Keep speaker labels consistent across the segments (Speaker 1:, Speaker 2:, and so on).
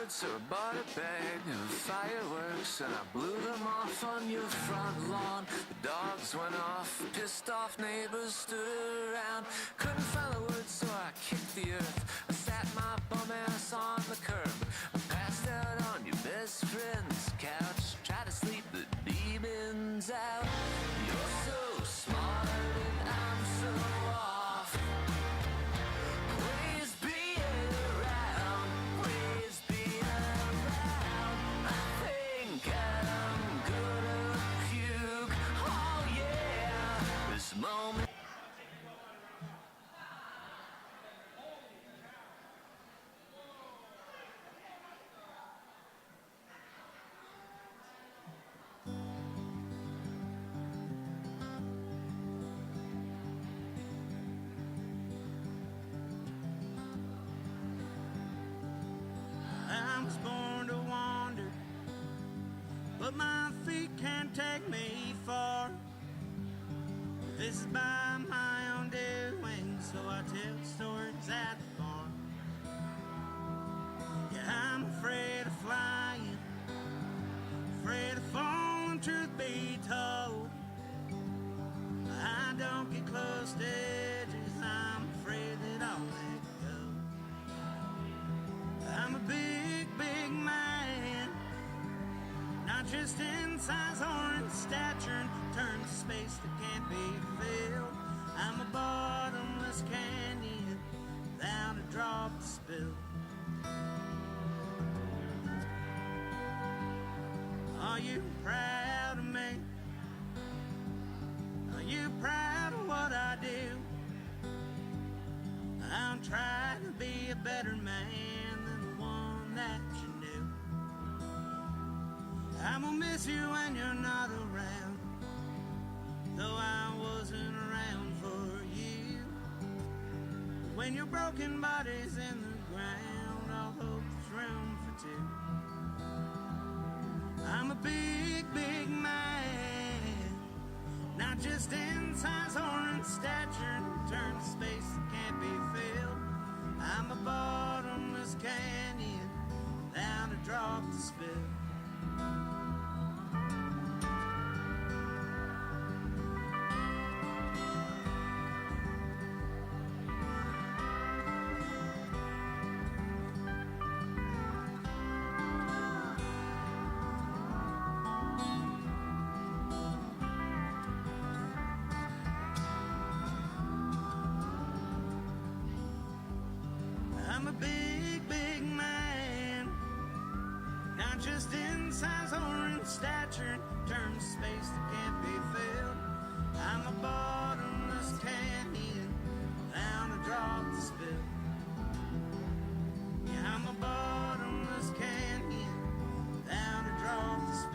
Speaker 1: So I bought a bag of fireworks and I blew them off on your front lawn. The dogs went off, pissed off neighbors stood around. Couldn't find the words so I kicked the earth. I sat my bum ass on the curb. I passed out on your best friend's couch. Tried to sleep the demons out. You're so smart and I'm so off. Please be around. Please be around. I think I'm gonna puke. Oh yeah. This moment.
Speaker 2: I was born to wander, but my feet can't take me far. This is by my own doing, so I tell stories at the bar. Yeah, I'm afraid of flying, afraid of falling, truth be told. I don't get close to edges, I'm afraid that I'll let go. I'm a big, big man, not just in size or in stature, in terms of space that can't be filled. I'm a bottomless canyon, without a drop to spill. Are you proud of me? Are you proud of what I do? I'm trying to be a better man than the one that you knew. I'm gonna miss you when you're not around, though I wasn't around for you. When your broken body's in the ground, I'll hope there's room for two. I'm a big, big man, not just in size or in stature, in terms of space that can't be filled. I'm a bottomless canyon, without a drop to spill. I'm a big, big man, not just in size or in stature, in terms of space that can't be filled. I'm a bottomless canyon, without a drop to spill. Yeah, I'm a bottomless canyon, without a drop to spill.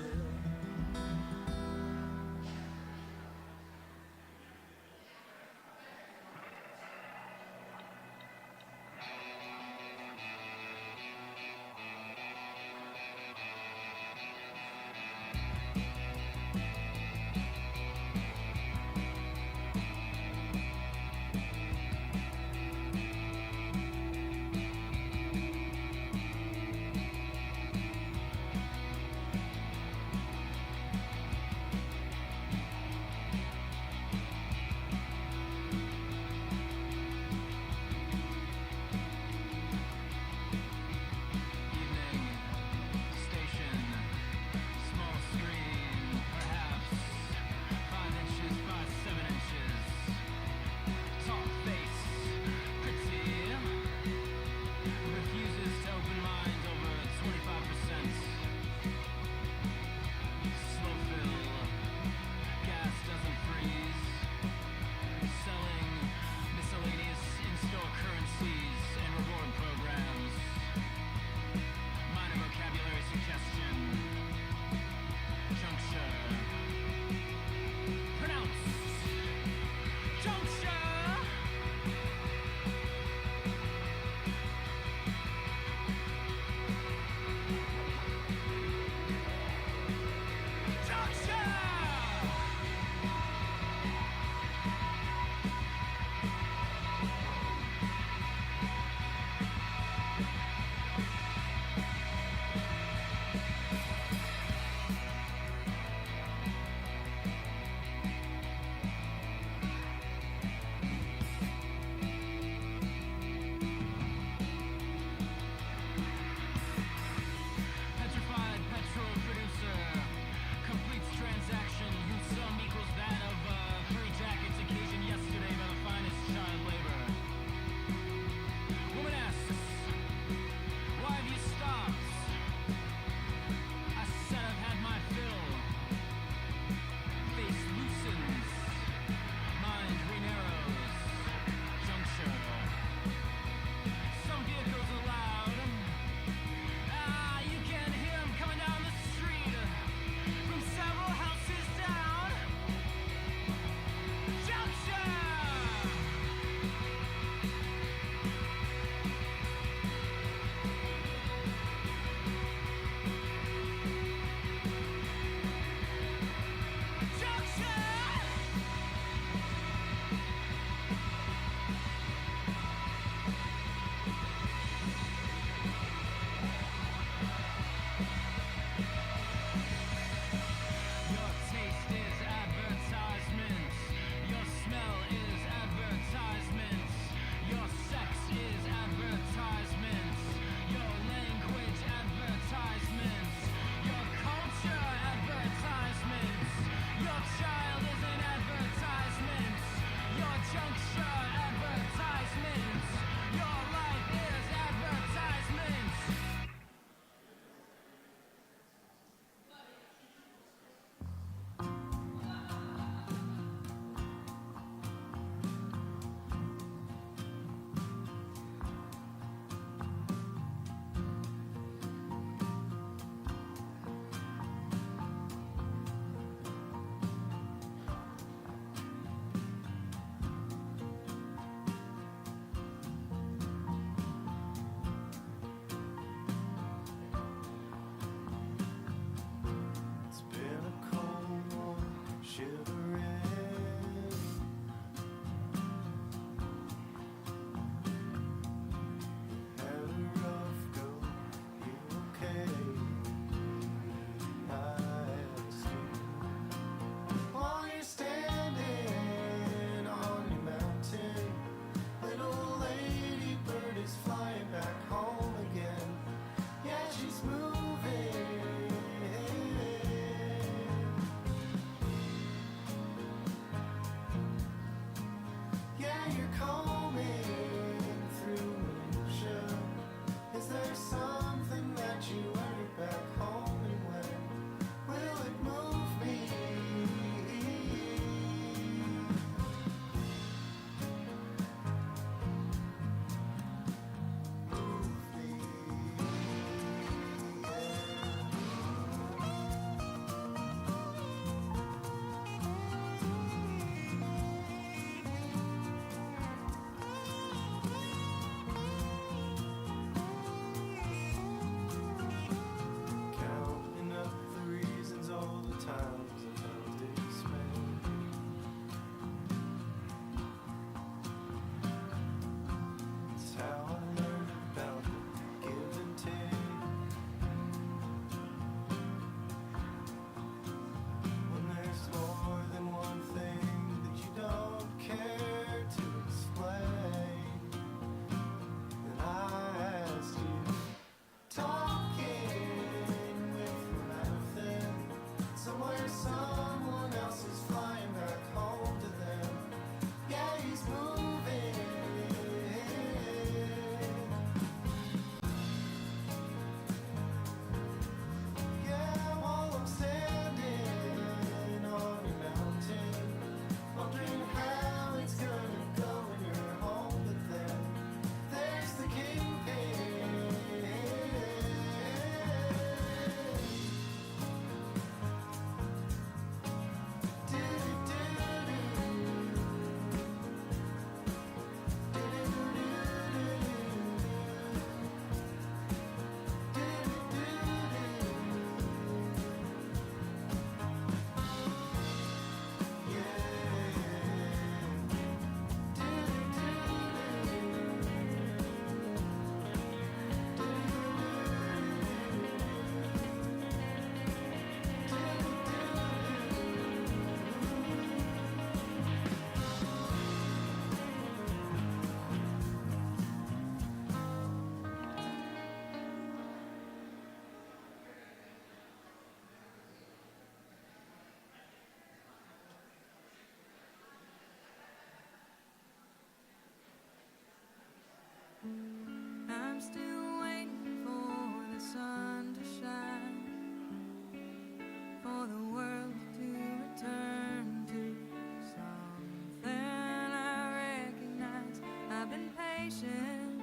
Speaker 3: patient.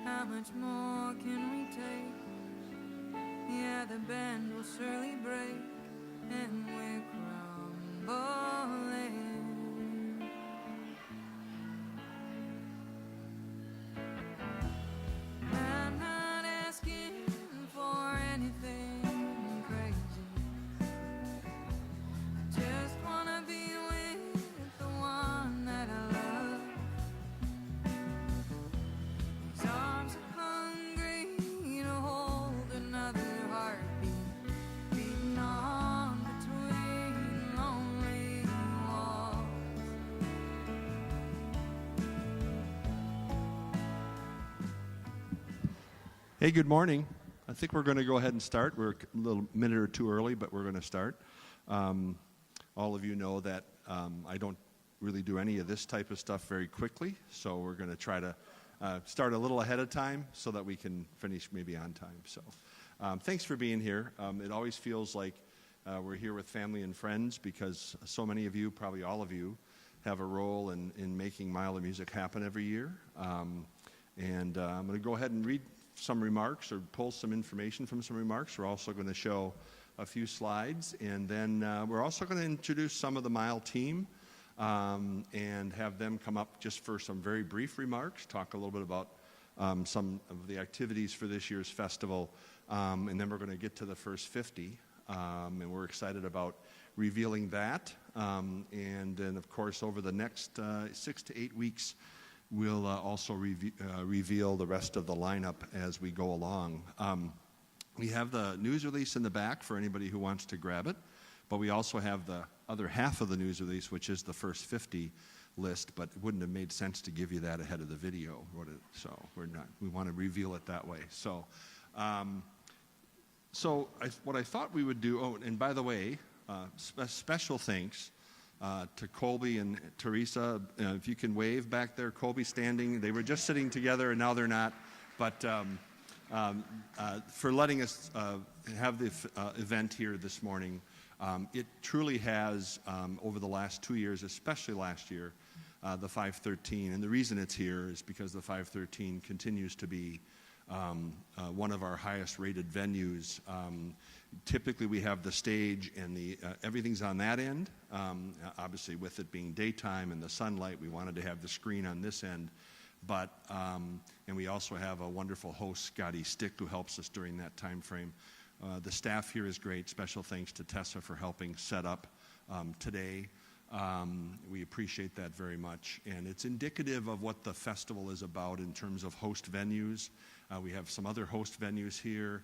Speaker 3: How much more can we take? Yeah, the bend will surely break, and we're crumbling. I'm not asking for anything crazy. I just wanna be with the one that I love. These arms are hungry to hold another heartbeat, beating on between lonely walls.
Speaker 4: Hey, good morning. I think we're going to go ahead and start. We're a little minute or two early, but we're going to start. All of you know that I don't really do any of this type of stuff very quickly, so we're going to try to start a little ahead of time so that we can finish maybe on time. So thanks for being here. It always feels like we're here with family and friends because so many of you, probably all of you, have a role in making Mile of Music happen every year. I'm going to go ahead and read some remarks or pull some information from some remarks. We're also going to show a few slides, and then we're also going to introduce some of the Mile team and have them come up just for some very brief remarks, talk a little bit about some of the activities for this year's festival, and then we're going to get to the first 50, and we're excited about revealing that. And then, of course, over the next 6 to 8 weeks, we'll also reveal the rest of the lineup as we go along. We have the news release in the back for anybody who wants to grab it, but we also have the other half of the news release, which is the first 50 list, but it wouldn't have made sense to give you that ahead of the video, would it? So we want to reveal it that way. So, what I thought we would do, oh, and by the way, special thanks to Colby and Teresa. If you can wave back there, Colby standing. They were just sitting together and now they're not. But for letting us have the event here this morning. It truly has, over the last 2 years, especially last year, the 513. And the reason it's here is because the 513 continues to be one of our highest rated venues. Typically we have the stage and everything's on that end. Obviously with it being daytime and the sunlight, we wanted to have the screen on this end. But and we also have a wonderful host, Scotty Stick, who helps us during that time frame. The staff here is great. Special thanks to Tessa for helping set up today. We appreciate that very much. And it's indicative of what the festival is about in terms of host venues. We have some other host venues here.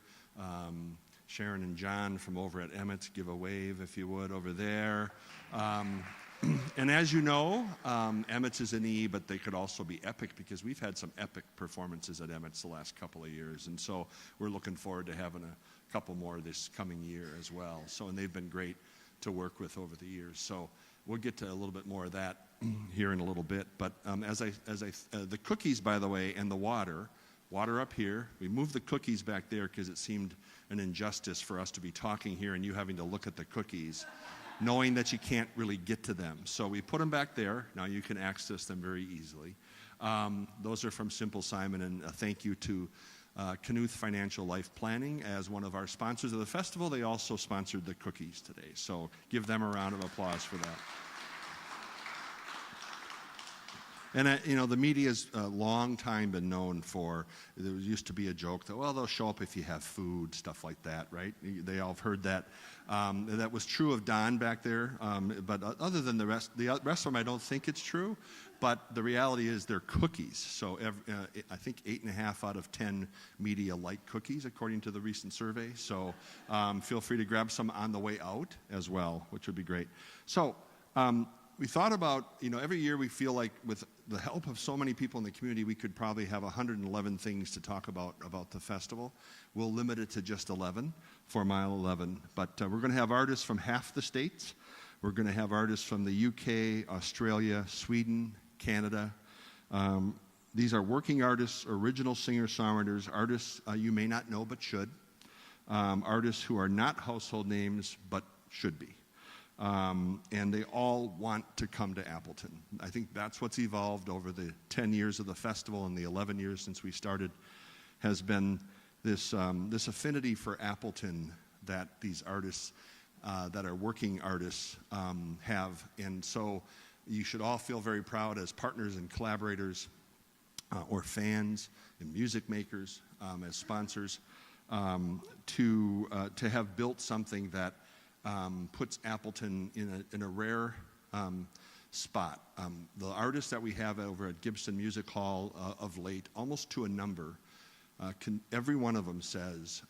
Speaker 4: Sharon and John from over at Emmett's, give a wave if you would over there. And as you know, Emmett's is an E, but they could also be epic because we've had some epic performances at Emmett's the last couple of years. And so we're looking forward to having a couple more this coming year as well. So, and they've been great to work with over the years. So we'll get to a little bit more of that here in a little bit. But the cookies, by the way, and the water up here. We moved the cookies back there because it seemed an injustice for us to be talking here and you having to look at the cookies, knowing that you can't really get to them. So we put them back there. Now you can access them very easily. Those are from Simple Simon, and a thank you to Knuth Financial Life Planning as one of our sponsors of the festival. They also sponsored the cookies today. So give them a round of applause for that. And, the media's a long time been known for, there used to be a joke that, well, they'll show up if you have food, stuff like that, right? They all have heard that. That was true of Don back there. But other than the rest of them, I don't think it's true. But the reality is they're cookies. So I think 8.5 out of 10 media like cookies, according to the recent survey. So feel free to grab some on the way out as well, which would be great. So we thought about, every year we feel like with the help of so many people in the community, we could probably have 111 things to talk about the festival. We'll limit it to just 11 for Mile 11. But we're going to have artists from half the states. We're going to have artists from the UK, Australia, Sweden, Canada. These are working artists, original singer-songwriters, artists you may not know but should. Artists who are not household names but should be. and they all want to come to Appleton. I think that's what's evolved over the 10 years of the festival and the 11 years since we started, has been this affinity for Appleton that these artists, that are working artists, have. And so you should all feel very proud as partners and collaborators, or fans and music makers, as sponsors, to have built something that puts Appleton in a rare spot. The artists that we have over at Gibson Music Hall of late, almost to a number, every one of them says,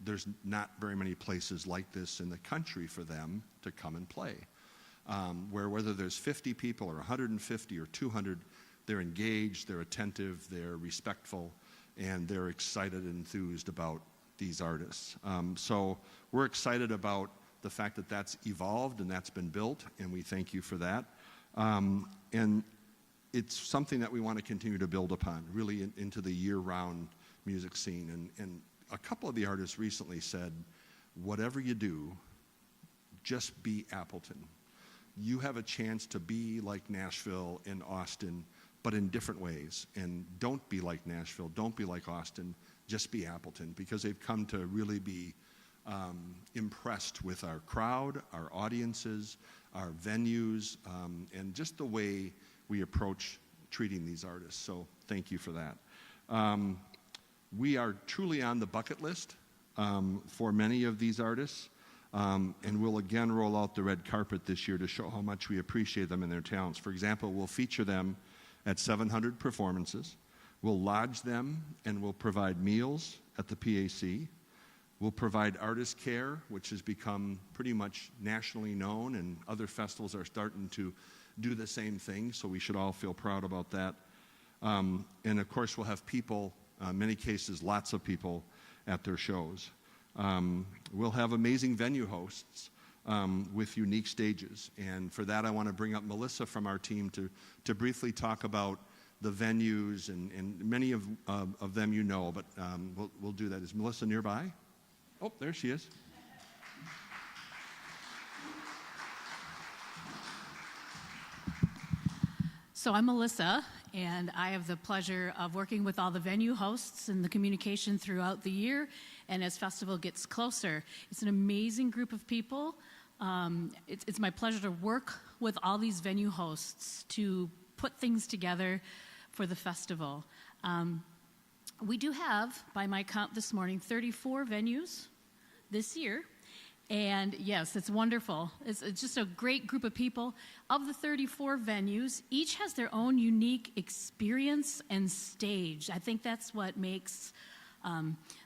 Speaker 4: there's not very many places like this in the country for them to come and play. Where whether there's 50 people or 150 or 200, they're engaged, they're attentive, they're respectful, and they're excited and enthused about these artists. So we're excited about the fact that that's evolved and that's been built, and we thank you for that. And it's something that we want to continue to build upon, really into the year-round music scene. And a couple of the artists recently said, whatever you do, just be Appleton. You have a chance to be like Nashville and Austin, but in different ways. And don't be like Nashville, don't be like Austin, just be Appleton, because they've come to really be impressed with our crowd, our audiences, our venues, and just the way we approach treating these artists. So thank you for that. We are truly on the bucket list for many of these artists, and we'll again roll out the red carpet this year to show how much we appreciate them and their talents. For example, we'll feature them at 700 performances. We'll lodge them and we'll provide meals at the PAC. We'll provide artist care, which has become pretty much nationally known, and other festivals are starting to do the same thing, so we should all feel proud about that. And of course, we'll have people, many cases, lots of people at their shows. We'll have amazing venue hosts with unique stages. And for that, I want to bring up Melissa from our team to briefly talk about the venues, and many of them you know, but we'll do that. Is Melissa nearby? Oh, there she is.
Speaker 5: So I'm Melissa, and I have the pleasure of working with all the venue hosts and the communication throughout the year, and as festival gets closer. It's an amazing group of people. It's my pleasure to work with all these venue hosts to put things together for the festival. We do have, by my count this morning, 34 venues this year. And yes, it's wonderful. It's just a great group of people. Of the 34 venues, each has their own unique experience and stage. I think that's what makes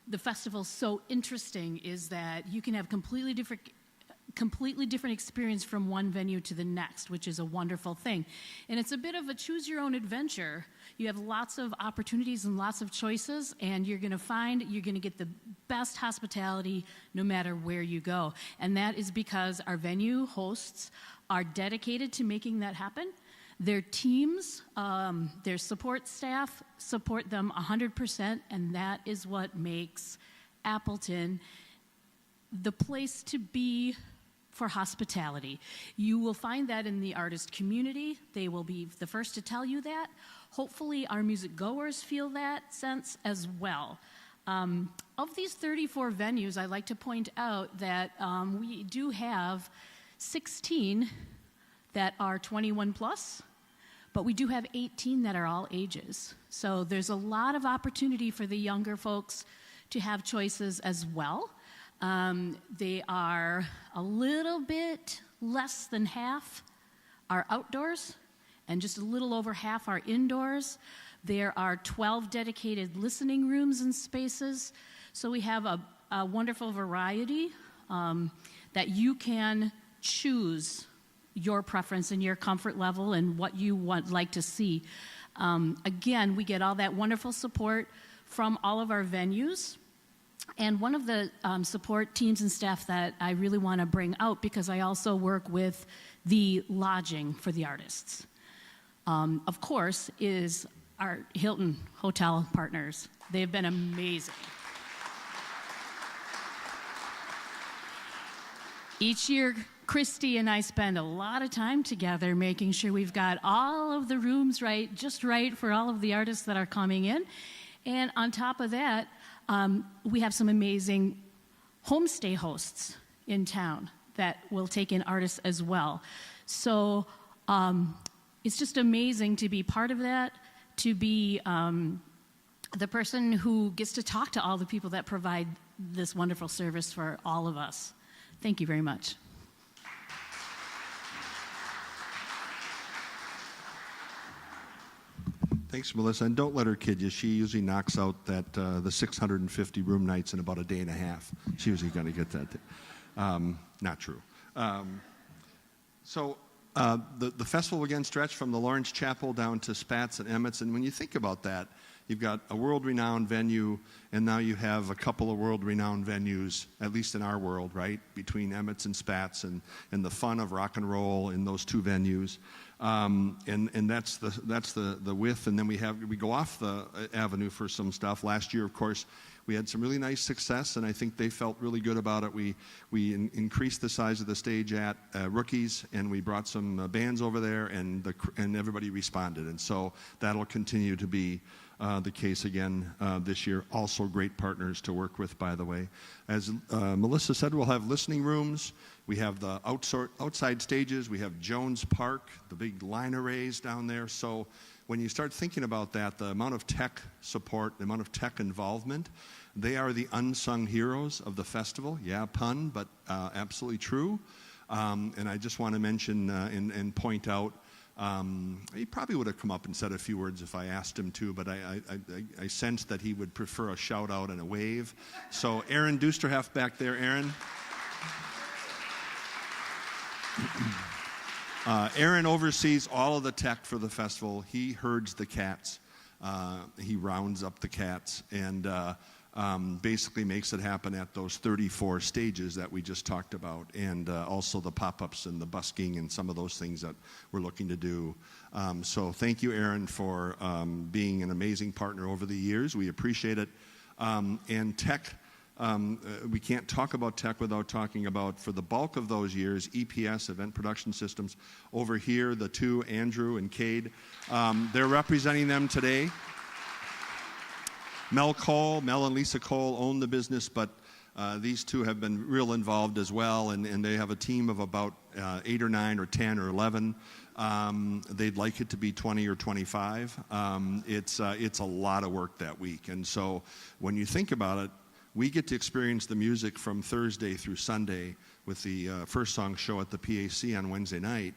Speaker 5: the festival so interesting, is that you can have completely different experience from one venue to the next, which is a wonderful thing. And it's a bit of a choose your own adventure. You have lots of opportunities and lots of choices, and you're going to get the best hospitality no matter where you go. And that is because our venue hosts are dedicated to making that happen. Their teams, their support staff support them 100%, and that is what makes Appleton the place to be for hospitality. You will find that in the artist community. They will be the first to tell you that. Hopefully our music goers feel that sense as well. Of these 34 venues, I'd like to point out that we do have 16 that are 21 plus, but we do have 18 that are all ages. So there's a lot of opportunity for the younger folks to have choices as well. They are a little bit less than half are outdoors, and just a little over half are indoors. There are 12 dedicated listening rooms and spaces. So we have a wonderful variety that you can choose your preference and your comfort level and what you like to see. Again, we get all that wonderful support from all of our venues. And one of the support teams and staff that I really want to bring out, because I also work with the lodging for the artists, of course, is our Hilton Hotel partners. They've been amazing. Each year, Christy and I spend a lot of time together making sure we've got all of the rooms right, just right for all of the artists that are coming in. And on top of that, we have some amazing homestay hosts in town that will take in artists as well. So it's just amazing to be part of that, to be the person who gets to talk to all the people that provide this wonderful service for all of us. Thank you very much.
Speaker 4: Thanks, Melissa. And don't let her kid you. She usually knocks out the 650 room nights in about a day and a half. She's usually going to get that. Not true. So the festival again stretched from the Lawrence Chapel down to Spats and Emmett's. And when you think about that, you've got a world-renowned venue, and now you have a couple of world-renowned venues, at least in our world, right, between Emmett's and Spats, and the fun of rock and roll in those two venues. And that's the width, and then we go off the avenue for some stuff. Last year, of course, we had some really nice success, and I think they felt really good about it. We increased the size of the stage at Rookies, and we brought some bands over there, and everybody responded, and so that'll continue to be the case again this year. Also great partners to work with, by the way. As Melissa said, we'll have listening rooms. We have the outside stages. We have Jones Park, the big line arrays down there. So when you start thinking about that, the amount of tech support, the amount of tech involvement, they are the unsung heroes of the festival. Yeah, pun, but absolutely true. And I just want to mention and point out, he probably would have come up and said a few words if I asked him to, but I sensed that he would prefer a shout out and a wave. So Aaron Dusterheft back there, Aaron. Aaron oversees all of the tech for the festival. He herds the cats. He rounds up the cats and basically makes it happen at those 34 stages that we just talked about, and also the pop-ups and the busking and some of those things that we're looking to do. So thank you, Aaron, for being an amazing partner over the years. We appreciate it. And tech, we can't talk about tech without talking about, for the bulk of those years, EPS, Event Production Systems. Over here, the two, Andrew and Cade, they're representing them today. Mel and Lisa Cole own the business, but these two have been real involved as well, and they have a team of about 8 or 9 or 10 or 11. They'd like it to be 20 or 25. It's a lot of work that week, and so when you think about it, we get to experience the music from Thursday through Sunday with the First Song show at the PAC on Wednesday night,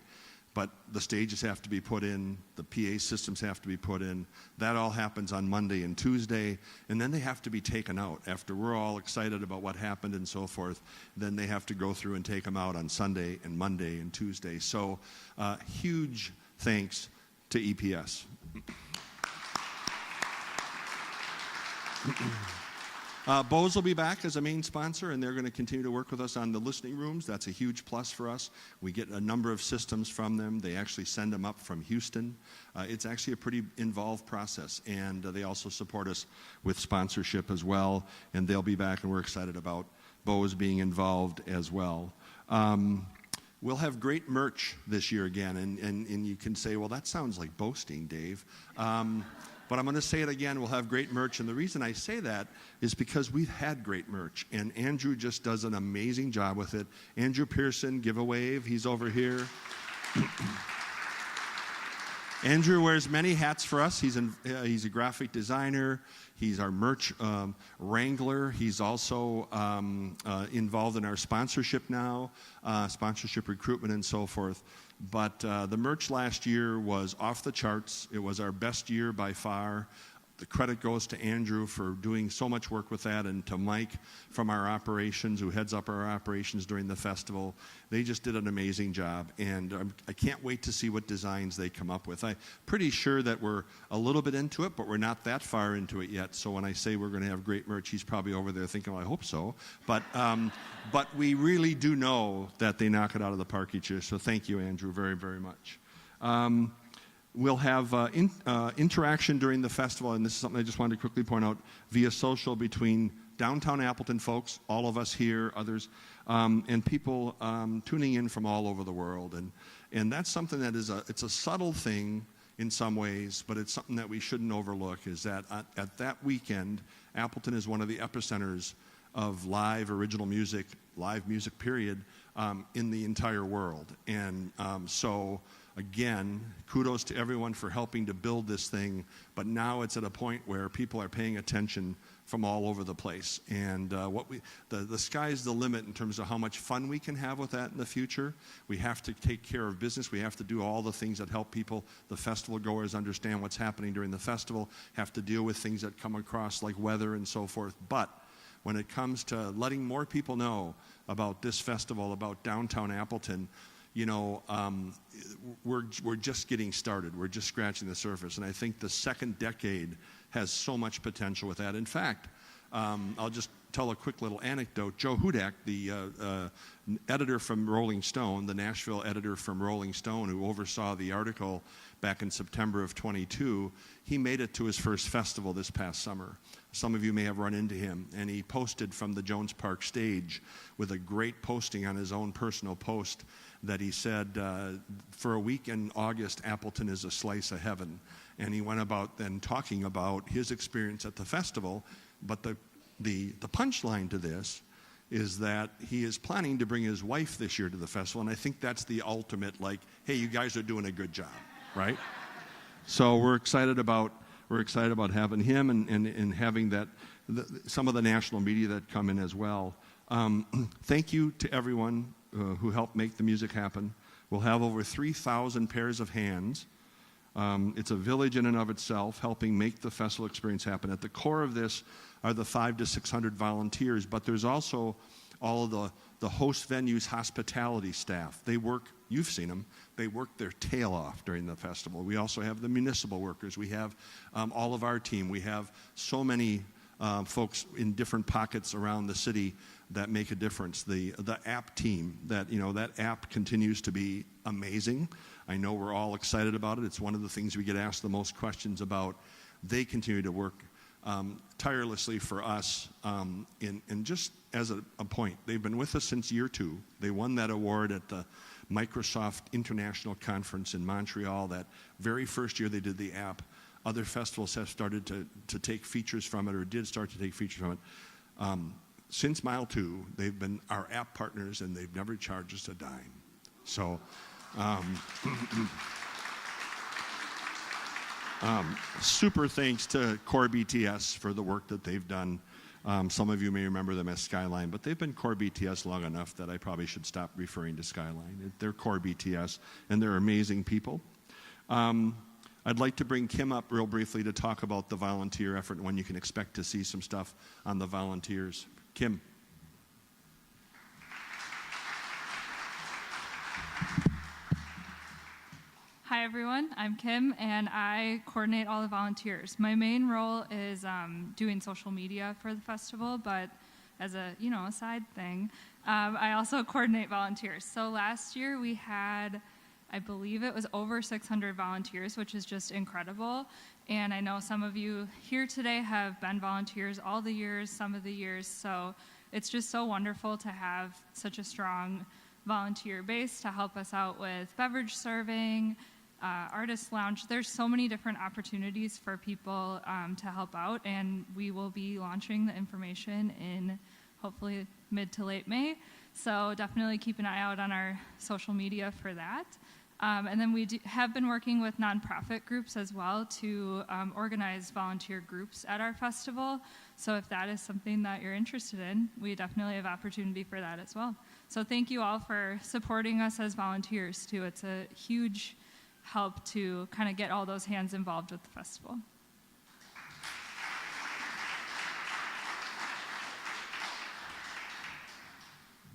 Speaker 4: but the stages have to be put in, the PA systems have to be put in. That all happens on Monday and Tuesday, and then they have to be taken out. After we're all excited about what happened and so forth, then they have to go through and take them out on Sunday and Monday and Tuesday. So huge thanks to EPS. Bose will be back as a main sponsor, and they're going to continue to work with us on the listening rooms. That's a huge plus for us. We get a number of systems from them. They actually send them up from Houston. It's actually a pretty involved process, and they also support us with sponsorship as well, and they'll be back, and we're excited about Bose being involved as well. We'll have great merch this year again, and you can say, well, that sounds like boasting, Dave. But I'm going to say it again, we'll have great merch, and the reason I say that is because we've had great merch, and Andrew just does an amazing job with it. Andrew Pearson, give a wave, he's over here. Andrew wears many hats for us. He's a graphic designer. He's our merch wrangler. He's also involved in our sponsorship now, sponsorship recruitment and so forth. But the merch last year was off the charts. It was our best year by far. The credit goes to Andrew for doing so much work with that, and to Mike from our operations, who heads up our operations during the festival. They just did an amazing job, and I can't wait to see what designs they come up with. I'm pretty sure that we're a little bit into it, but we're not that far into it yet. So when I say we're going to have great merch, he's probably over there thinking, well, I hope so. But we really do know that they knock it out of the park each year. So thank you, Andrew, very, very much. We'll have interaction during the festival, and this is something I just wanted to quickly point out, via social between downtown Appleton folks, all of us here, others, and people tuning in from all over the world. And that's something that it's a subtle thing in some ways, but it's something that we shouldn't overlook, is that at that weekend, Appleton is one of the epicenters of live original music, live music period, in the entire world. And so, again, kudos to everyone for helping to build this thing, but now it's at a point where people are paying attention from all over the place. And the sky's the limit in terms of how much fun we can have with that in the future. We have to take care of business. We have to do all the things that help people, the festival goers, understand what's happening during the festival, have to deal with things that come across like weather and so forth. But when it comes to letting more people know about this festival, about downtown Appleton, you know, we're just getting started. We're just scratching the surface. And I think the second decade has so much potential with that. In fact, I'll just tell a quick little anecdote. Joe Hudak, the editor from Rolling Stone, the Nashville editor from Rolling Stone, who oversaw the article back in September of 22, he made it to his first festival this past summer. Some of you may have run into him, and he posted from the Jones Park stage with a great posting on his own personal post that he said, for a week in August, Appleton is a slice of heaven. And he went about then talking about his experience at the festival, but the punchline to this is that he is planning to bring his wife this year to the festival, and I think that's the ultimate, like, hey, you guys are doing a good job, right? So we're excited about having him and having that some of the national media that come in as well. Thank you to everyone who helped make the music happen. We'll have over 3,000 pairs of hands. It's a village in and of itself, helping make the festival experience happen. At the core of this are the 500 to 600 volunteers, but there's also all of the host venues hospitality staff. They work, you've seen them, they work their tail off during the festival. We also have the municipal workers. We have all of our team. We have so many folks in different pockets around the city that make a difference. The app team, that app continues to be amazing. I know we're all excited about it. It's one of the things we get asked the most questions about. They continue to work tirelessly for us. And just as a point, they've been with us since year 2. They won that award at the Microsoft International Conference in Montreal. That very first year they did the app. Other festivals have started to take features from it, or did start to take features from it. Since Mile 2, they've been our app partners, and they've never charged us a dime. So, super thanks to Core BTS for the work that they've done. Some of you may remember them as Skyline, but they've been Core BTS long enough that I probably should stop referring to Skyline. They're Core BTS, and they're amazing people. I'd like to bring Kim up real briefly to talk about the volunteer effort and when you can expect to see some stuff on the volunteers. Kim.
Speaker 6: Hi everyone, I'm Kim and I coordinate all the volunteers. My main role is doing social media for the festival, but as a side thing, I also coordinate volunteers. So last year we had, I believe it was over 600 volunteers, which is just incredible. And I know some of you here today have been volunteers all the years, some of the years, so it's just so wonderful to have such a strong volunteer base to help us out with beverage serving, artist lounge. There's so many different opportunities for people to help out, and we will be launching the information in hopefully mid to late May. So definitely keep an eye out on our social media for that. And then we have been working with nonprofit groups as well to organize volunteer groups at our festival. So if that is something that you're interested in, we definitely have opportunity for that as well. So thank you all for supporting us as volunteers too. It's a huge help to kind of get all those hands involved with the festival.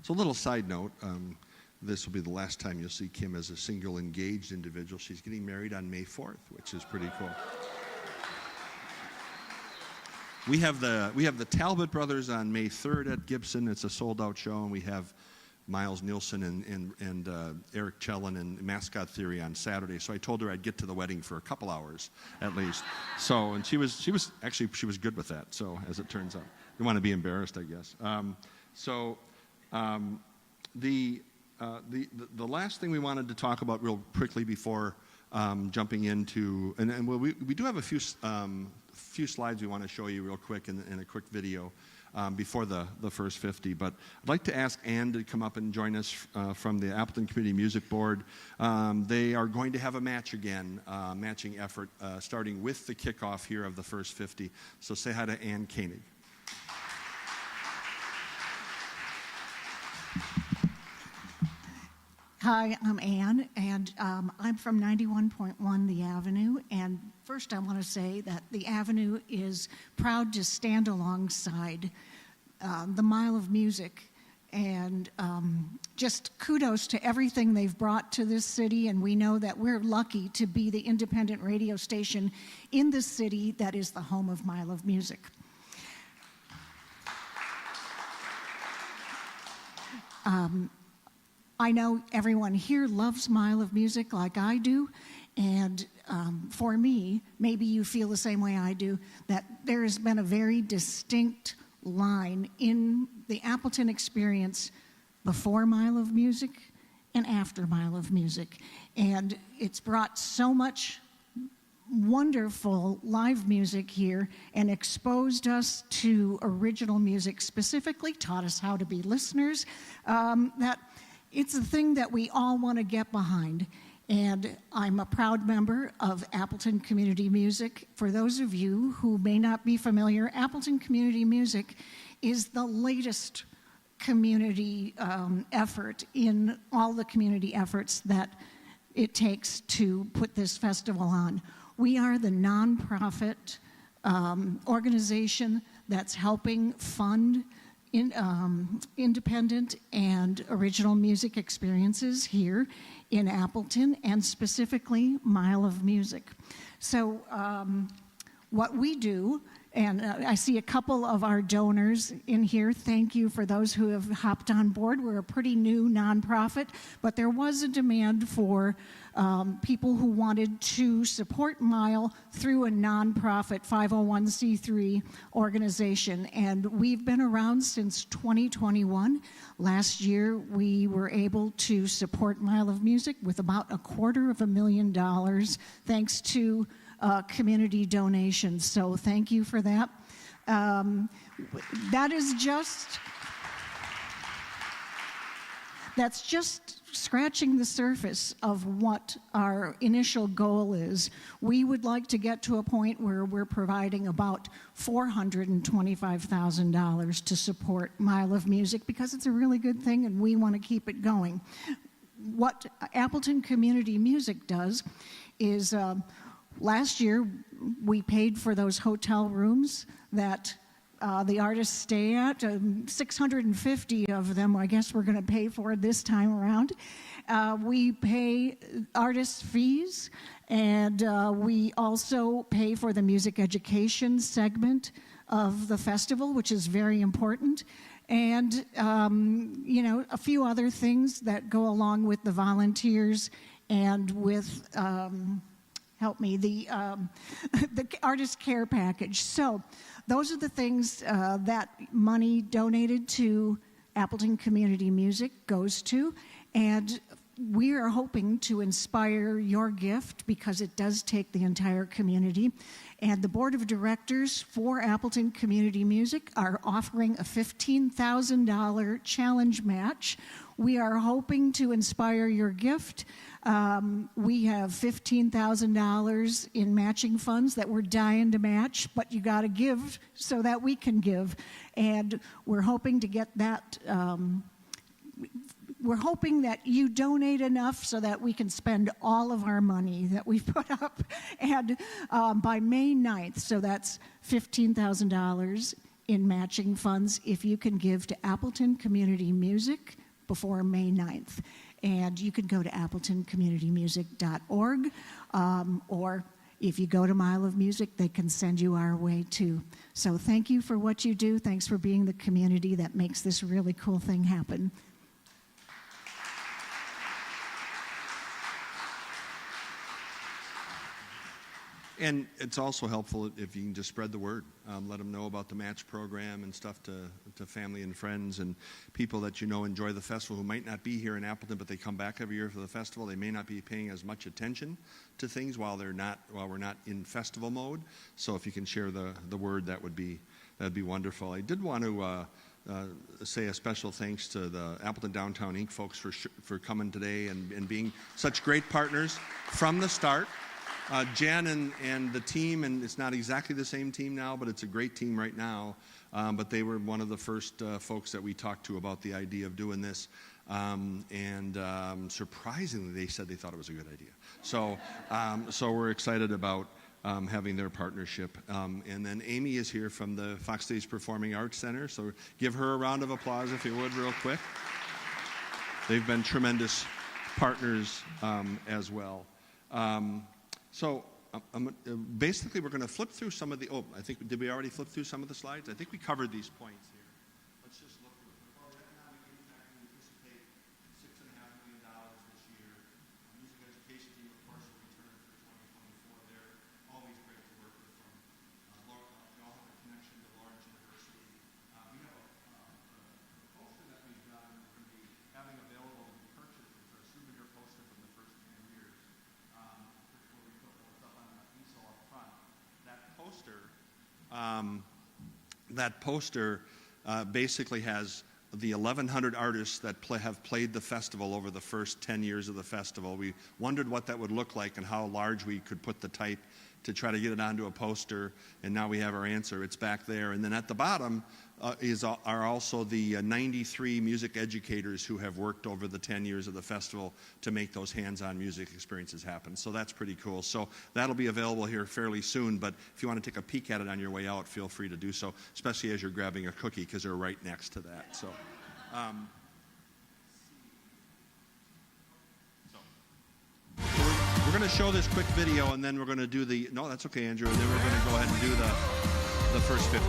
Speaker 4: So a little side note, this will be the last time you'll see Kim as a single engaged individual. She's getting married on May 4th, which is pretty cool. We have the Talbot brothers on May 3rd at Gibson. It's a sold-out show, and we have Miles Nielsen and Eric Chellin and Mascot Theory on Saturday. So I told her I'd get to the wedding for a couple hours at least. So, and she was good with that. So as it turns out, You want to be embarrassed, I guess. The last thing we wanted to talk about real quickly before jumping into, and we do have a few slides we want to show you real quick in a quick video before the first 50. But I'd like to ask Ann to come up and join us from the Appleton Community Music Board. They are going to have a match again, matching effort, starting with the kickoff here of the first 50. So say hi to Ann Koenig.
Speaker 7: Hi, I'm Ann, and I'm from 91.1 The Avenue. And first I want to say that The Avenue is proud to stand alongside the Mile of Music. And just kudos to everything they've brought to this city. And we know that we're lucky to be the independent radio station in this city that is the home of Mile of Music. I know everyone here loves Mile of Music like I do, and for me, maybe you feel the same way I do, that there has been a very distinct line in the Appleton experience before Mile of Music and after Mile of Music. And it's brought so much wonderful live music here and exposed us to original music, specifically taught us how to be listeners, that it's a thing that we all want to get behind. And I'm a proud member of Appleton Community Music. For those of you who may not be familiar, Appleton Community Music is the latest community effort in all the community efforts that it takes to put this festival on. We are the nonprofit organization that's helping fund independent and original music experiences here in Appleton, and specifically Mile of Music. So what we do, and I see a couple of our donors in here. Thank you for those who have hopped on board. We're a pretty new nonprofit, but there was a demand for people who wanted to support Mile through a nonprofit 501c3 organization. And we've been around since 2021. Last year, we were able to support Mile of Music with about $250,000 thanks to community donations. So thank you for that. That's just scratching the surface of what our initial goal is. We would like to get to a point where we're providing about $425,000 to support Mile of Music, because it's a really good thing and we want to keep it going. What Appleton Community Music does is last year we paid for those hotel rooms that the artists stay at. 650 of them, I guess we're going to pay for this time around. We pay artists' fees, and we also pay for the music education segment of the festival, which is very important. And, a few other things that go along with the volunteers and with, the artist care package. So those are the things that money donated to Appleton Community Music goes to. And we are hoping to inspire your gift, because it does take the entire community. And the board of directors for Appleton Community Music are offering a $15,000 challenge match. We are hoping to inspire your gift. We have $15,000 in matching funds that we're dying to match, but you got to give so that we can give. And we're hoping to get that. We're hoping that you donate enough so that we can spend all of our money that we've put up. And by May 9th, so that's $15,000 in matching funds if you can give to Appleton Community Music before May 9th. And you can go to appletoncommunitymusic.org, or if you go to Mile of Music, they can send you our way too. So thank you for what you do. Thanks for being the community that makes this really cool thing happen.
Speaker 4: And it's also helpful if you can just spread the word. Let them know about the match program and stuff to family and friends and people that you know enjoy the festival who might not be here in Appleton, but they come back every year for the festival. They may not be paying as much attention to things while we're not in festival mode. So if you can share the word, that'd be wonderful. I did want to say a special thanks to the Appleton Downtown Inc. folks for coming today and being such great partners from the start. Jen and the team, and it's not exactly the same team now, but it's a great team right now. But they were one of the first folks that we talked to about the idea of doing this. Surprisingly, they said they thought it was a good idea. So we're excited about having their partnership. And then Amy is here from the Fox Cities Performing Arts Center. So give her a round of applause, if you would, real quick. They've been tremendous partners as well. Basically, we're going to flip through some of the, did we already flip through some of the slides? I think we covered these points here. Let's just look through it. For the economic impact, we anticipate $6.5 million this year. Music education team, of course, will return for 2024. They're always great to work with from local. We all have a connection to Lawrence University. We have a poster that we've done, we're going to be having available to be purchased. It's our souvenir poster from the first 10 years. That poster basically has the 1,100 artists that have played the festival over the first 10 years of the festival. We wondered what that would look like and how large we could put the type to try to get it onto a poster, and now we have our answer. It's back there. And then at the bottom are also the 93 music educators who have worked over the 10 years of the festival to make those hands-on music experiences happen. So that's pretty cool. So that'll be available here fairly soon, but if you want to take a peek at it on your way out, feel free to do so, especially as you're grabbing a cookie, because they're right next to that. So. We're going to show this quick video, and then we're going to do no, that's okay, Andrew, and then we're going to go ahead and do the first 50.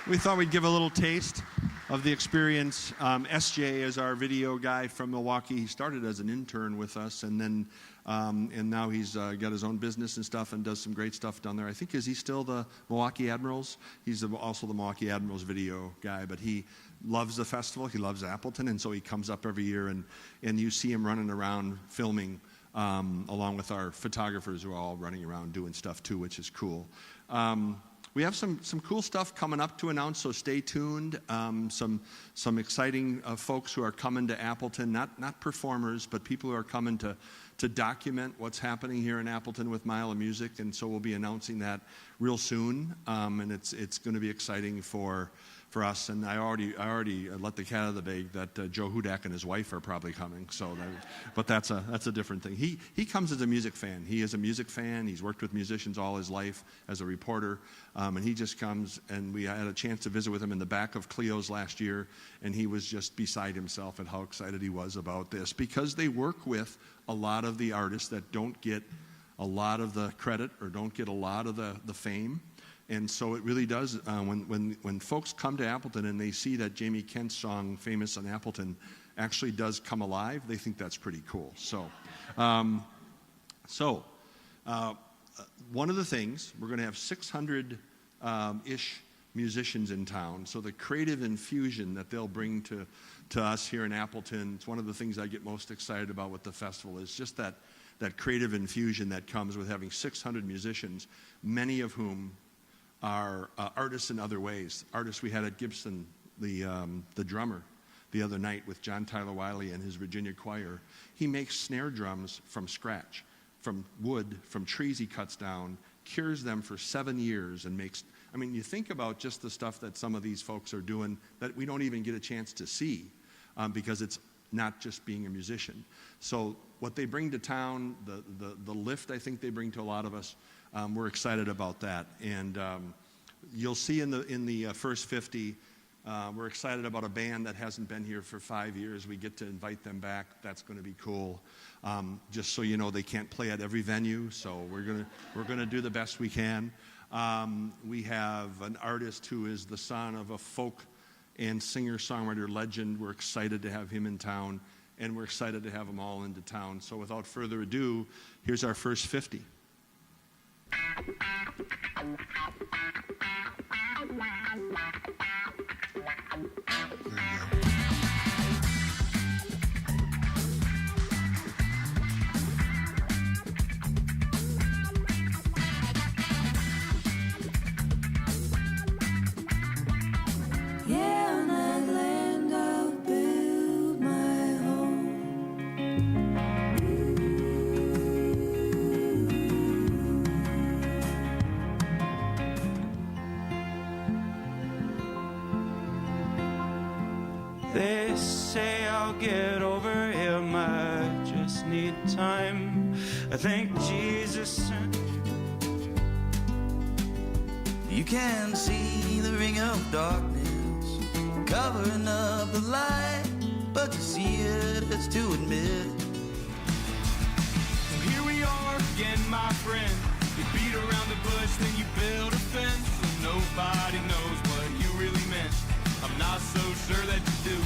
Speaker 4: We thought we'd give a little taste of the experience. SJ is our video guy from Milwaukee. He started as an intern with us, and then and now he's got his own business and stuff and does some great stuff down there. I think, is he still the Milwaukee Admirals? He's also the Milwaukee Admirals video guy, but he loves the festival. He loves Appleton, and so he comes up every year, and you see him running around filming along with our photographers who are all running around doing stuff too, which is cool. We have some cool stuff coming up to announce, so stay tuned. Some exciting folks who are coming to Appleton, not performers, but people who are coming to document what's happening here in Appleton with Mile of Music, and so we'll be announcing that real soon, and it's going to be exciting for us. And I already let the cat out of the bag that Joe Hudak and his wife are probably coming. But that's a different thing. He comes as a music fan. He is a music fan. He's worked with musicians all his life as a reporter, and he just comes. And we had a chance to visit with him in the back of Cleo's last year, and he was just beside himself at how excited he was about this, because they work with a lot of the artists that don't get a lot of the credit or don't get a lot of the fame. And so it really does, when folks come to Appleton and they see that Jamie Kent's song, Famous on Appleton, actually does come alive, they think that's pretty cool. So one of the things, we're going to have 600-ish musicians in town. So the creative infusion that they'll bring to us here in Appleton, it's one of the things I get most excited about with the festival, is just that creative infusion that comes with having 600 musicians, many of whom are artists in other ways. Artists we had at Gibson, the drummer, the other night with John Tyler Wiley and his Virginia Choir. He makes snare drums from scratch, from wood, from trees he cuts down, cures them for 7 years, and makes, I mean, you think about just the stuff that some of these folks are doing that we don't even get a chance to see, because it's not just being a musician. So what they bring to town, the lift I think they bring to a lot of us, we're excited about that. And you'll see in the first 50, we're excited about a band that hasn't been here for 5 years. We get to invite them back. That's going to be cool. Just so you know, they can't play at every venue, so we're gonna do the best we can. We have an artist who is the son of a folk and singer-songwriter legend. We're excited to have him in town, and we're excited to have them all into town. So without further ado, here's our first 50.
Speaker 3: Yeah, on that land I'll build my home.
Speaker 2: They say I'll get over him, I just need time. I think Jesus sent.
Speaker 8: You can see the ring of darkness covering up the light, but to see it, it's to admit.
Speaker 2: So here we are again, my friend. You beat around the bush, then you build a fence, and nobody knows what you really meant. I'm not so sure that you do.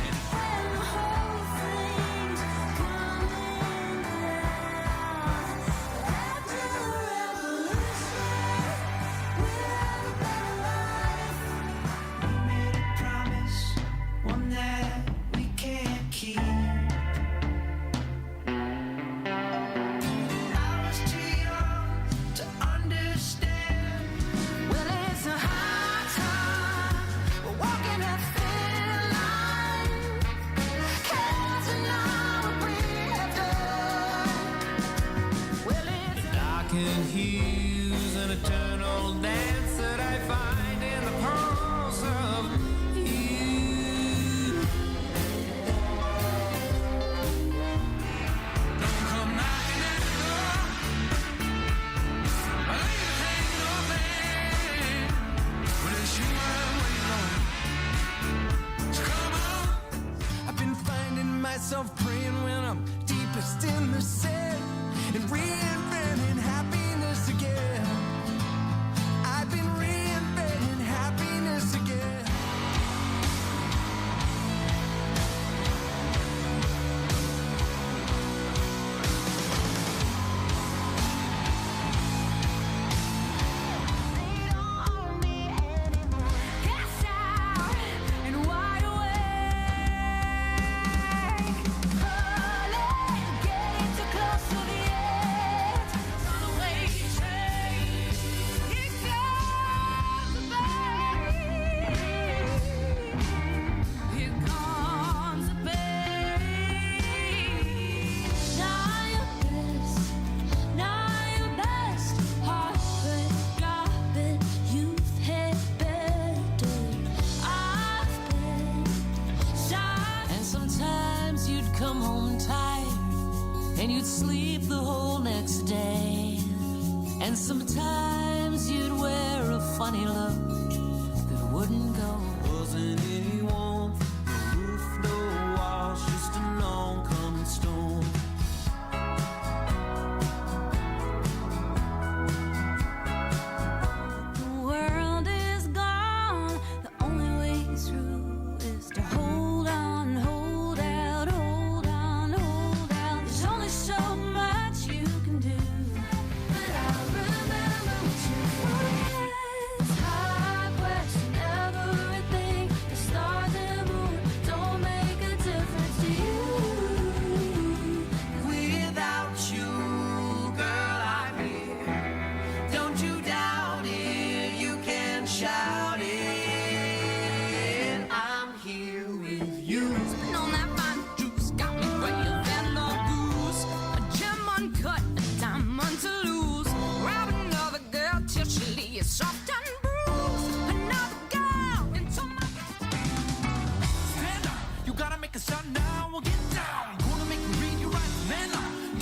Speaker 2: And
Speaker 3: And the whole thing's coming down. After the revolution, we'll have a better life.
Speaker 2: we made a promise, one that we can't keep. I was too young to understand.
Speaker 3: Well, it's a high time. We're walking a thin line. Chaos and now we have done. Well, it's a
Speaker 1: Dark and hues, an eternal dance that I find in the pearls of you. Don't come knocking at the door. My lady hanging open. Well, it's you I'm waiting on. So come on. I've been finding myself praying when I'm deepest in the sin and reinventing happiness again. I've been reinventing happiness again.
Speaker 3: They don't own me anymore. Cast out and wide awake. Falling, getting too close to the edge. On a waiting train, here comes the pain. Here comes the pain. Now your best, now your best. Heartbreak, got it, you've had better. I've been shy.
Speaker 9: And sometimes you'd come home tired and you'd sleep the whole next day. And sometimes you'd wear a funny look that wouldn't go.
Speaker 8: Wasn't any warmth, no roof, no walls, just an oncoming storm.
Speaker 3: The world is gone. The only way through is to hold on, hold out, hold on, hold out. There's only so much you can do. But I'll remember what you forget. High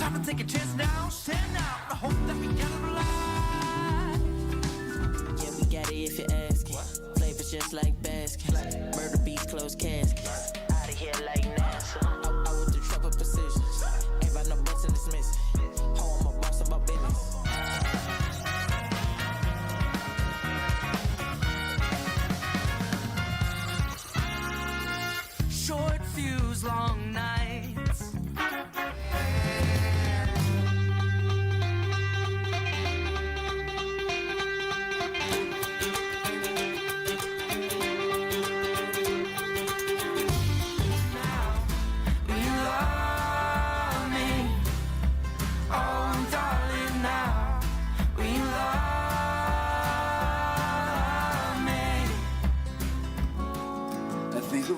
Speaker 2: Time to take a chance now, stand out, I hope that we get it right.
Speaker 9: Yeah, we got it if you ask it. Flavors just like basket. Murder beats, closed caskets. Out of here like NASA. I with the trouble precision. Ain't about no buts in this missing. Home, I'm a boss of my business.
Speaker 2: Short fuse, long nights.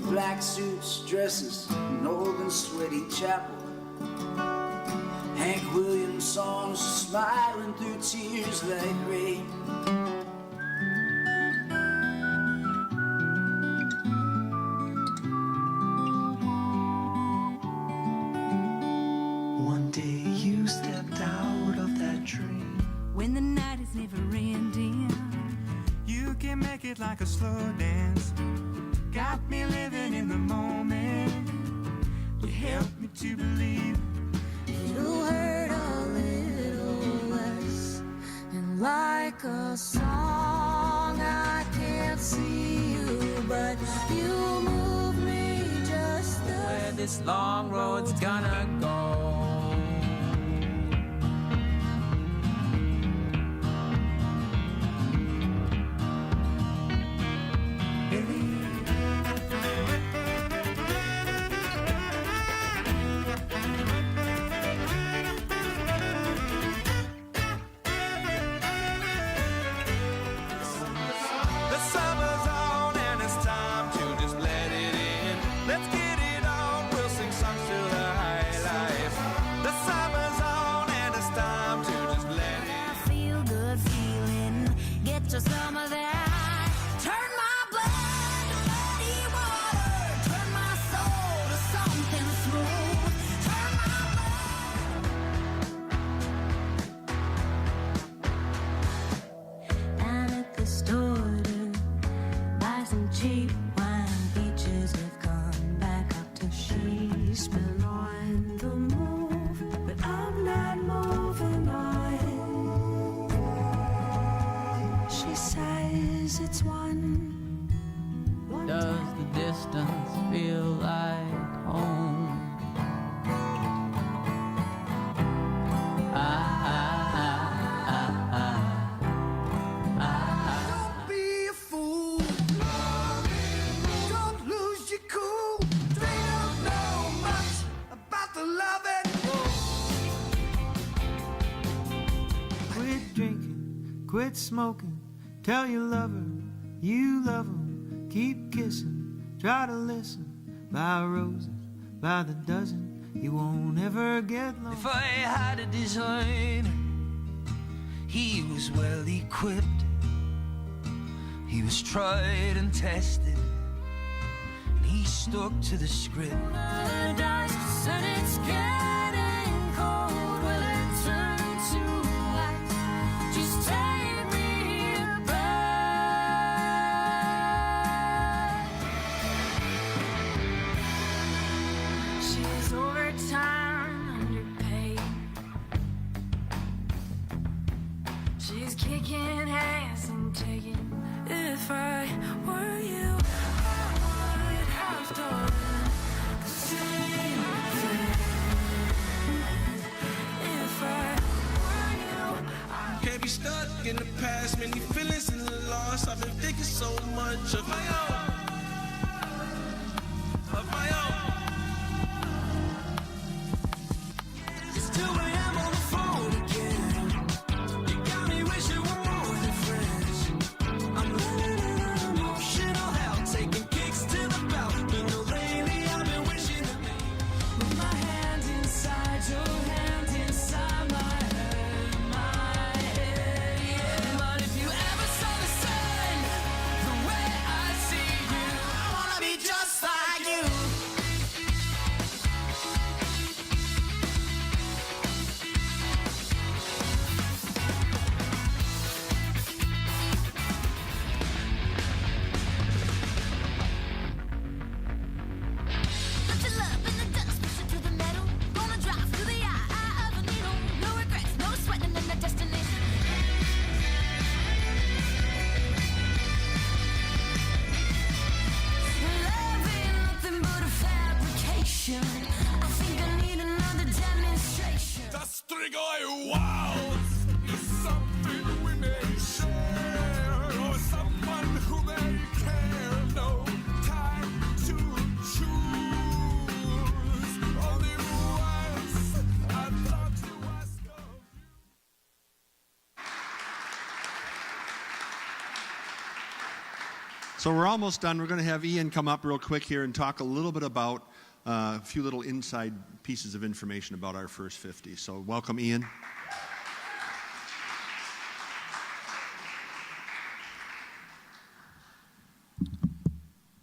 Speaker 10: Black suits, dresses, an old and sweaty chapel. Hank Williams songs smiling through tears like rain.
Speaker 2: One day you stepped out of that train.
Speaker 3: When the night is never ending,
Speaker 2: You can make it like a slow dance. Got me living in the moment. You helped me to believe.
Speaker 3: it'll hurt a little less. And like a song, I can't see you, but you move me just the
Speaker 1: Where this long road's gonna go.
Speaker 2: The summer's on and it's time to just let it in. Let's get it on, we'll sing songs to the high life. The summer's on and it's time to just let it in.
Speaker 3: feel good feeling. Get you some of that. Turn my blood to muddy water. Turn my soul to something smooth. Turn my blood. And at the store to buy some cheap wine. Beaches have come back up to she's been on the move, but I'm not moving on. She says it's one.
Speaker 1: Does the distance feel like home?
Speaker 2: Don't be a fool. Don't lose your cool. They don't know much about the loving. Quit drinking, quit smoking. Tell your lover you love him. Keep kissing, try to listen. Buy roses by the dozen. You won't ever get lost. If I had a designer, he was well equipped. He was tried and tested, and he stuck to the script.
Speaker 3: The dice said it's getting cold. Will it turn to ice? Just take me back. She's overtime, underpaid. She's kicking ass and taking. If I were you, I would have done the same thing. If I were you,
Speaker 2: Can't be stuck in the past, many feelings and the loss. I've been thinking so much of my own. Of my own. Still I am on the phone again. You got me wishing we're more than friends. I'm living in an emotional hell, taking kicks to the belt. You know lately I've been wishing that
Speaker 3: with my hand inside your hand inside my head, yeah.
Speaker 1: But if you ever saw the sun the way I see joy waltz is something we may share, or someone who may care. No time to choose. Only once I thought to ask of you.
Speaker 4: So we're almost done. We're going to have Ian come up real quick here and talk a little bit about a few little inside pieces of information about our First 50. So welcome, Ian.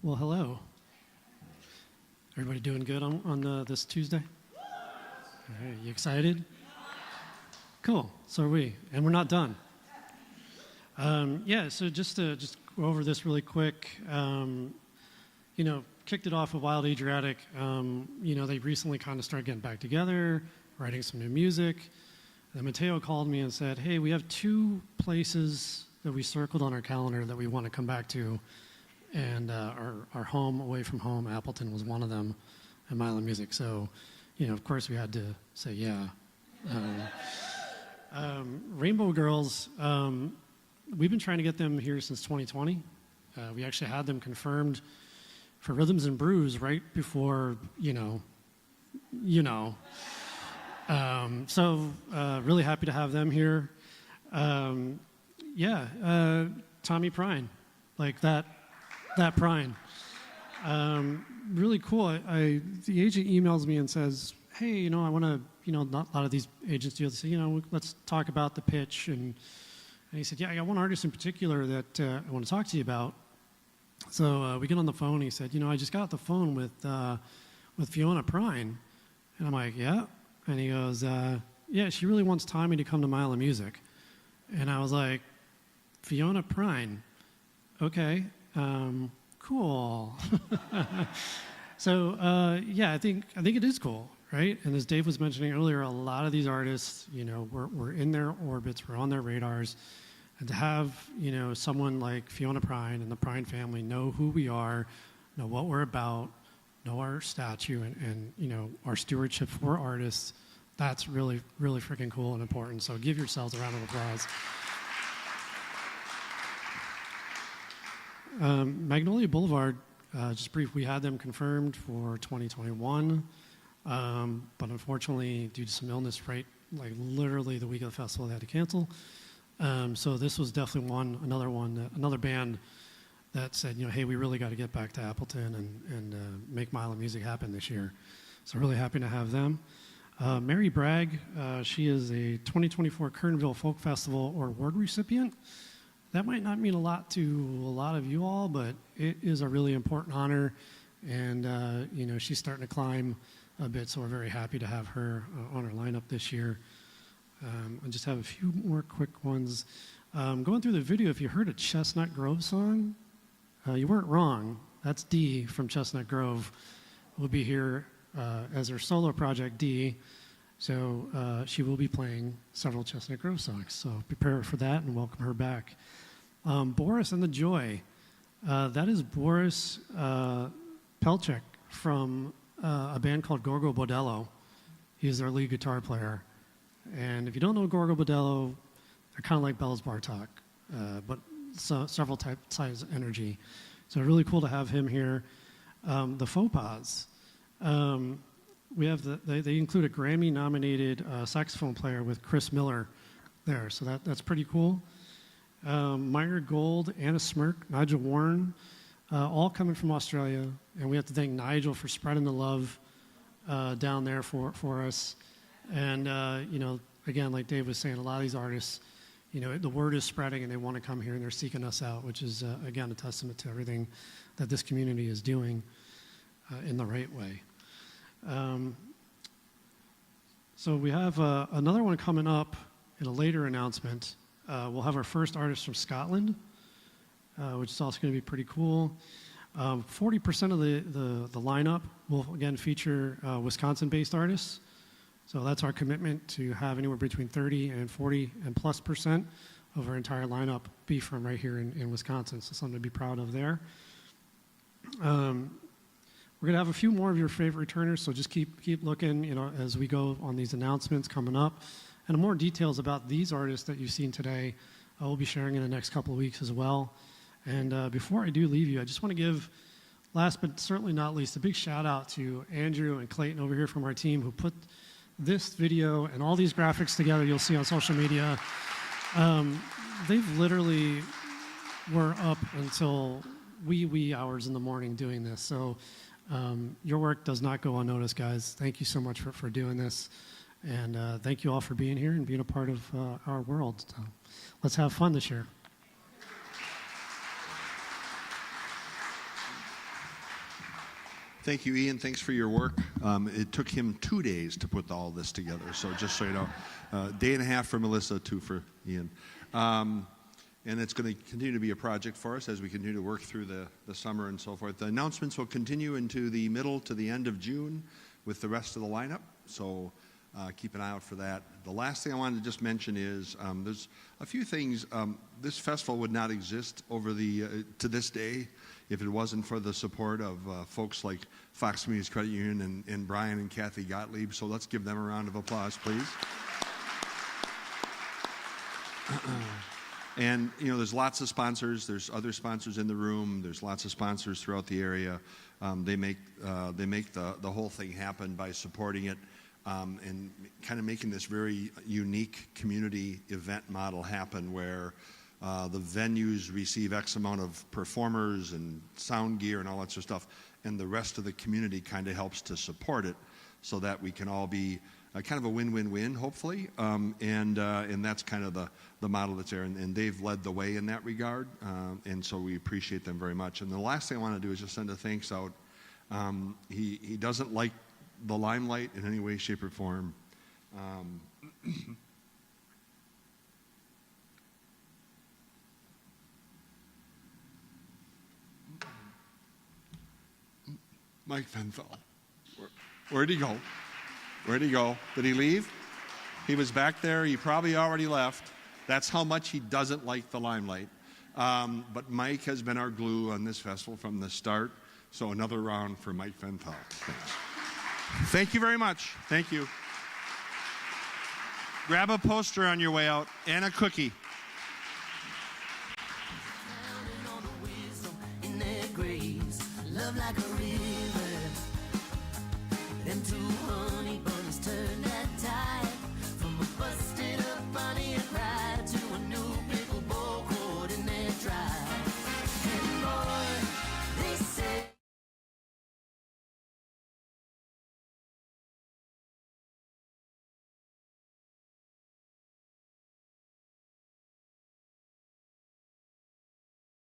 Speaker 11: Well, hello. Everybody doing good on this Tuesday? All right, you excited? Cool. So are we, and we're not done. Yeah. So just to go over this really quick. Kicked it off with Wild Adriatic. They recently kind of started getting back together, writing some new music. And Mateo called me and said, hey, we have 2 places that we circled on our calendar that we want to come back to. And our home, away from home, Appleton was one of them, and Milo Music. So, of course we had to say yeah. Rainbow Girls, we've been trying to get them here since 2020. We actually had them confirmed for Rhythms and Brews right before, So really happy to have them here. Tommy Prine, like that Prine. Really cool. The agent emails me and says, hey, I want to, not a lot of these agents do this. So, let's talk about the pitch. And he said, yeah, I got one artist in particular that I want to talk to you about. So we get on the phone. He said, I just got off the phone with Fiona Prine. And I'm like, yeah. And he goes, yeah, she really wants Tommy to come to Milo Music. And I was like, Fiona Prine, okay, cool. So I think it is cool, right? And as Dave was mentioning earlier, a lot of these artists, we're in their orbits, we're on their radars. And to have, someone like Fiona Prine and the Prine family know who we are, know what we're about, know our statue and our stewardship for artists, that's really, really freaking cool and important. So give yourselves a round of applause. Magnolia Boulevard, just brief, we had them confirmed for 2021, but unfortunately, due to some illness, right, like literally the week of the festival, they had to cancel. So this was definitely another band that said, hey, we really got to get back to Appleton and make Milo Music happen this year. So really happy to have them. Mary Bragg, she is a 2024 Kernville Folk Festival award recipient. That might not mean a lot to a lot of you all, but it is a really important honor. And, she's starting to climb a bit, so we're very happy to have her on our lineup this year. I just have a few more quick ones. Going through the video, if you heard a Chestnut Grove song, you weren't wrong. That's Dee from Chestnut Grove. Will be here as her solo project, Dee. So she will be playing several Chestnut Grove songs. So prepare for that and welcome her back. Boris and the Joy. That is Boris Pelchek from a band called Gorgo Bordello. He's their lead guitar player. And if you don't know Gorgo Bordello, they're kind of like Bells Bartok, but several types of energy. So really cool to have him here. The Faux Pas. We have they include a Grammy-nominated saxophone player with Chris Miller there, so that's pretty cool. Meyer Gold, Anna Smirk, Nigel Warren, all coming from Australia, and we have to thank Nigel for spreading the love down there for us. And again, like Dave was saying, a lot of these artists, the word is spreading, and they want to come here, and they're seeking us out, which is again a testament to everything that this community is doing in the right way. So we have another one coming up in a later announcement. We'll have our first artist from Scotland, which is also going to be pretty cool. 40% of the lineup will again feature Wisconsin-based artists. So that's our commitment to have anywhere between 30 and 40 and plus % of our entire lineup be from right here in Wisconsin. So something to be proud of there. We're going to have a few more of your favorite returners, so just keep looking, as we go on these announcements coming up. And more details about these artists that you've seen today, I will be sharing in the next couple of weeks as well. And before I do leave you, I just want to give, last but certainly not least, a big shout out to Andrew and Clayton over here from our team who put this video and all these graphics together you'll see on social media. They've literally were up until wee hours in the morning doing this. So your work does not go unnoticed, guys. Thank you so much for doing this. And thank you all for being here and being a part of our world. So let's have fun this year.
Speaker 4: Thank you, Ian. Thanks for your work. It took him 2 days to put all this together. So just so you know, day and a half for Melissa, 2 for Ian. And it's going to continue to be a project for us as we continue to work through the summer and so forth. The announcements will continue into the middle to the end of June with the rest of the lineup. So keep an eye out for that. The last thing I wanted to just mention is there's a few things. This festival would not exist over to this day if it wasn't for the support of folks like Fox Communities Credit Union and Brian and Kathy Gottlieb. So let's give them a round of applause, please. And, you know, there's lots of sponsors. There's other sponsors in the room. There's lots of sponsors throughout the area. They make the whole thing happen by supporting it and kind of making this very unique community event model happen where the venues receive X amount of performers and sound gear and all that sort of stuff, and the rest of the community kind of helps to support it so that we can all be kind of a win-win-win, hopefully, and that's kind of the model that's there, and they've led the way in that regard, and so we appreciate them very much. And the last thing I want to do is just send a thanks out. He doesn't like the limelight in any way, shape, or form. Mike Fenthal. Where'd he go? Where'd he go? Did he leave? He was back there. He probably already left. That's how much he doesn't like the limelight. But Mike has been our glue on this festival from the start. So another round for Mike Fenthal. Thanks. Thank you very much. Thank you. Grab a poster on your way out and a cookie.
Speaker 3: Love like a